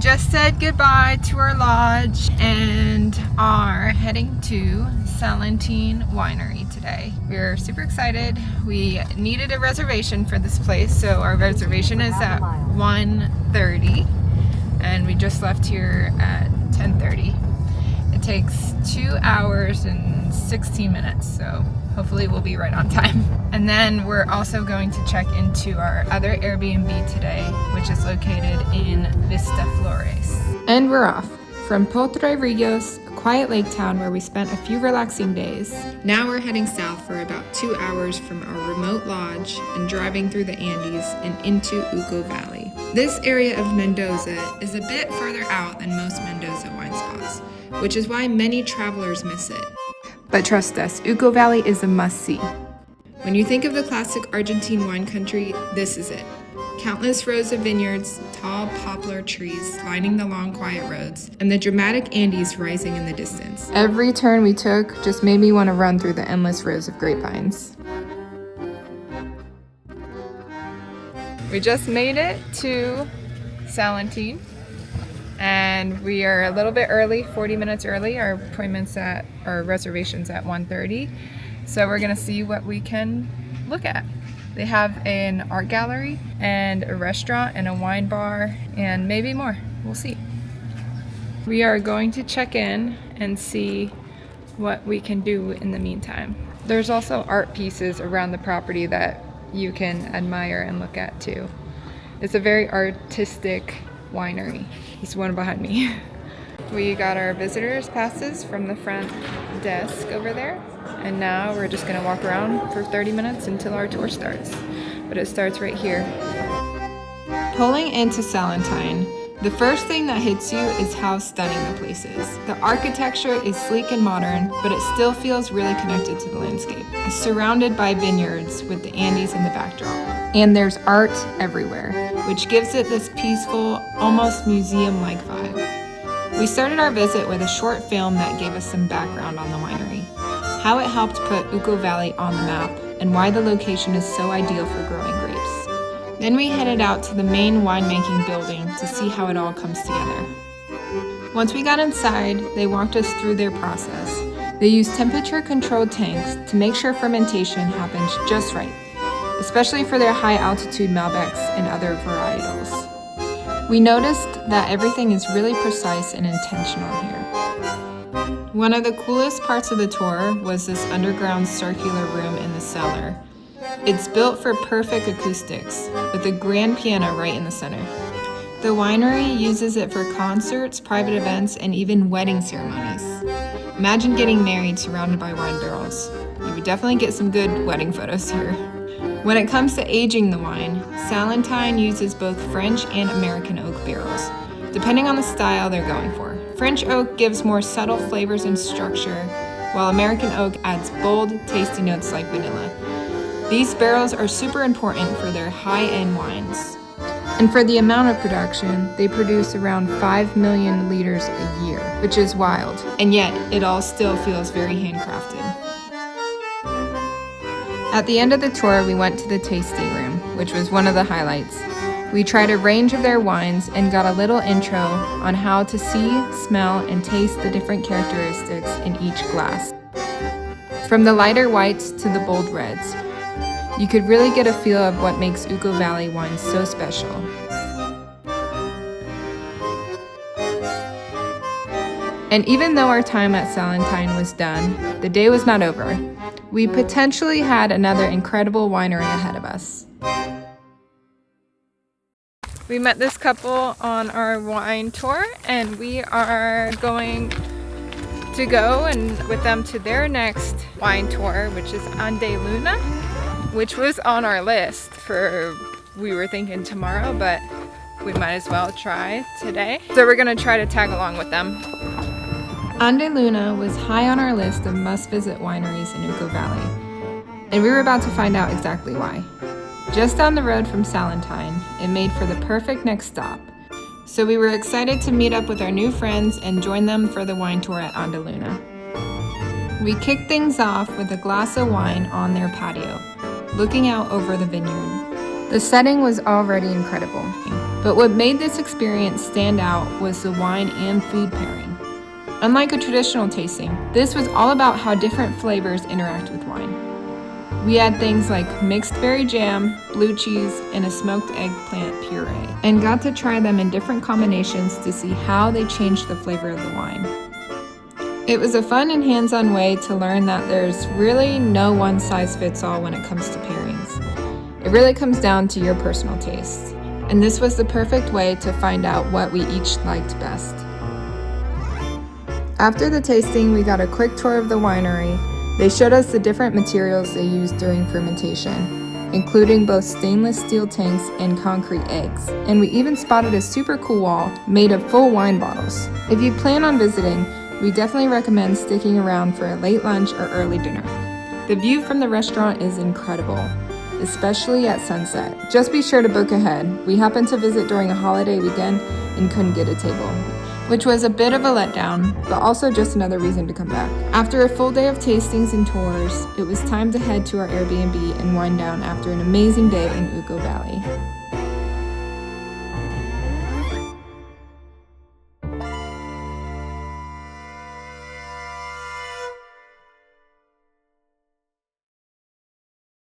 just said goodbye to our lodge and are heading to Salentein Winery today. We're super excited. We needed a reservation for this place, so our reservation is at 1:30 and we just left here at 10:30. It takes 2 hours and 16 minutes, so hopefully we'll be right on time. And then we're also going to check into our other Airbnb today, which is located in Vista Flores. And we're off from Potrerillos, a quiet lake town where we spent a few relaxing days. Now we're heading south for about 2 hours from our remote lodge and driving through the Andes and into Uco Valley. This area of Mendoza is a bit further out than most Mendoza wine spots, which is why many travelers miss it. But trust us, Uco Valley is a must-see. When you think of the classic Argentine wine country, this is it. Countless rows of vineyards, tall poplar trees lining the long, quiet roads, and the dramatic Andes rising in the distance. Every turn we took just made me want to run through the endless rows of grapevines. We just made it to Salentein. And we are a little bit early, 40 minutes early. Our reservation's at 1:30. So we're gonna see what we can look at. They have an art gallery and a restaurant and a wine bar and maybe more. We'll see. We are going to check in and see what we can do in the meantime. There's also art pieces around the property that you can admire and look at too. It's a very artistic winery. He's one behind me. We got our visitors passes from the front desk over there, and now we're just gonna walk around for 30 minutes until our tour starts. But it starts right here. Pulling into Salentein, the first thing that hits you is how stunning the place is. The architecture is sleek and modern, but it still feels really connected to the landscape. It's surrounded by vineyards with the Andes in the backdrop. And there's art everywhere, which gives it this peaceful, almost museum-like vibe. We started our visit with a short film that gave us some background on the winery, how it helped put Uco Valley on the map, and why the location is so ideal for growing grapes. Then we headed out to the main winemaking building to see how it all comes together. Once we got inside, they walked us through their process. They use temperature-controlled tanks to make sure fermentation happens just right, especially for their high-altitude Malbecs and other varietals. We noticed that everything is really precise and intentional here. One of the coolest parts of the tour was this underground circular room in the cellar. It's built for perfect acoustics, with a grand piano right in the center. The winery uses it for concerts, private events, and even wedding ceremonies. Imagine getting married surrounded by wine barrels. You would definitely get some good wedding photos here. When it comes to aging the wine, Salentein uses both French and American oak barrels, depending on the style they're going for. French oak gives more subtle flavors and structure, while American oak adds bold, tasty notes like vanilla. These barrels are super important for their high-end wines. And for the amount of production, they produce around 5 million liters a year, which is wild. And yet, it all still feels very handcrafted. At the end of the tour, we went to the tasting room, which was one of the highlights. We tried a range of their wines and got a little intro on how to see, smell, and taste the different characteristics in each glass. From the lighter whites to the bold reds, you could really get a feel of what makes Uco Valley wines so special. And even though our time at Salentein was done, the day was not over. We potentially had another incredible winery ahead of us. We met this couple on our wine tour, and we are going to go with them to their next wine tour, which is Andeluna, which was on our list we were thinking tomorrow, but we might as well try today. So we're gonna try to tag along with them. Andeluna was high on our list of must-visit wineries in Uco Valley, and we were about to find out exactly why. Just down the road from Salentein, it made for the perfect next stop. So we were excited to meet up with our new friends and join them for the wine tour at Andeluna. We kicked things off with a glass of wine on their patio, looking out over the vineyard. The setting was already incredible. But what made this experience stand out was the wine and food pairing. Unlike a traditional tasting, this was all about how different flavors interact with wine. We had things like mixed berry jam, blue cheese, and a smoked eggplant puree, and got to try them in different combinations to see how they changed the flavor of the wine. It was a fun and hands-on way to learn that there's really no one-size-fits-all when it comes to pairings. It really comes down to your personal taste, and this was the perfect way to find out what we each liked best. After the tasting, we got a quick tour of the winery. They showed us the different materials they used during fermentation, including both stainless steel tanks and concrete eggs. And we even spotted a super cool wall made of full wine bottles. If you plan on visiting, we definitely recommend sticking around for a late lunch or early dinner. The view from the restaurant is incredible, especially at sunset. Just be sure to book ahead. We happened to visit during a holiday weekend and couldn't get a table, which was a bit of a letdown, but also just another reason to come back. After a full day of tastings and tours, it was time to head to our Airbnb and wind down after an amazing day in Uco Valley.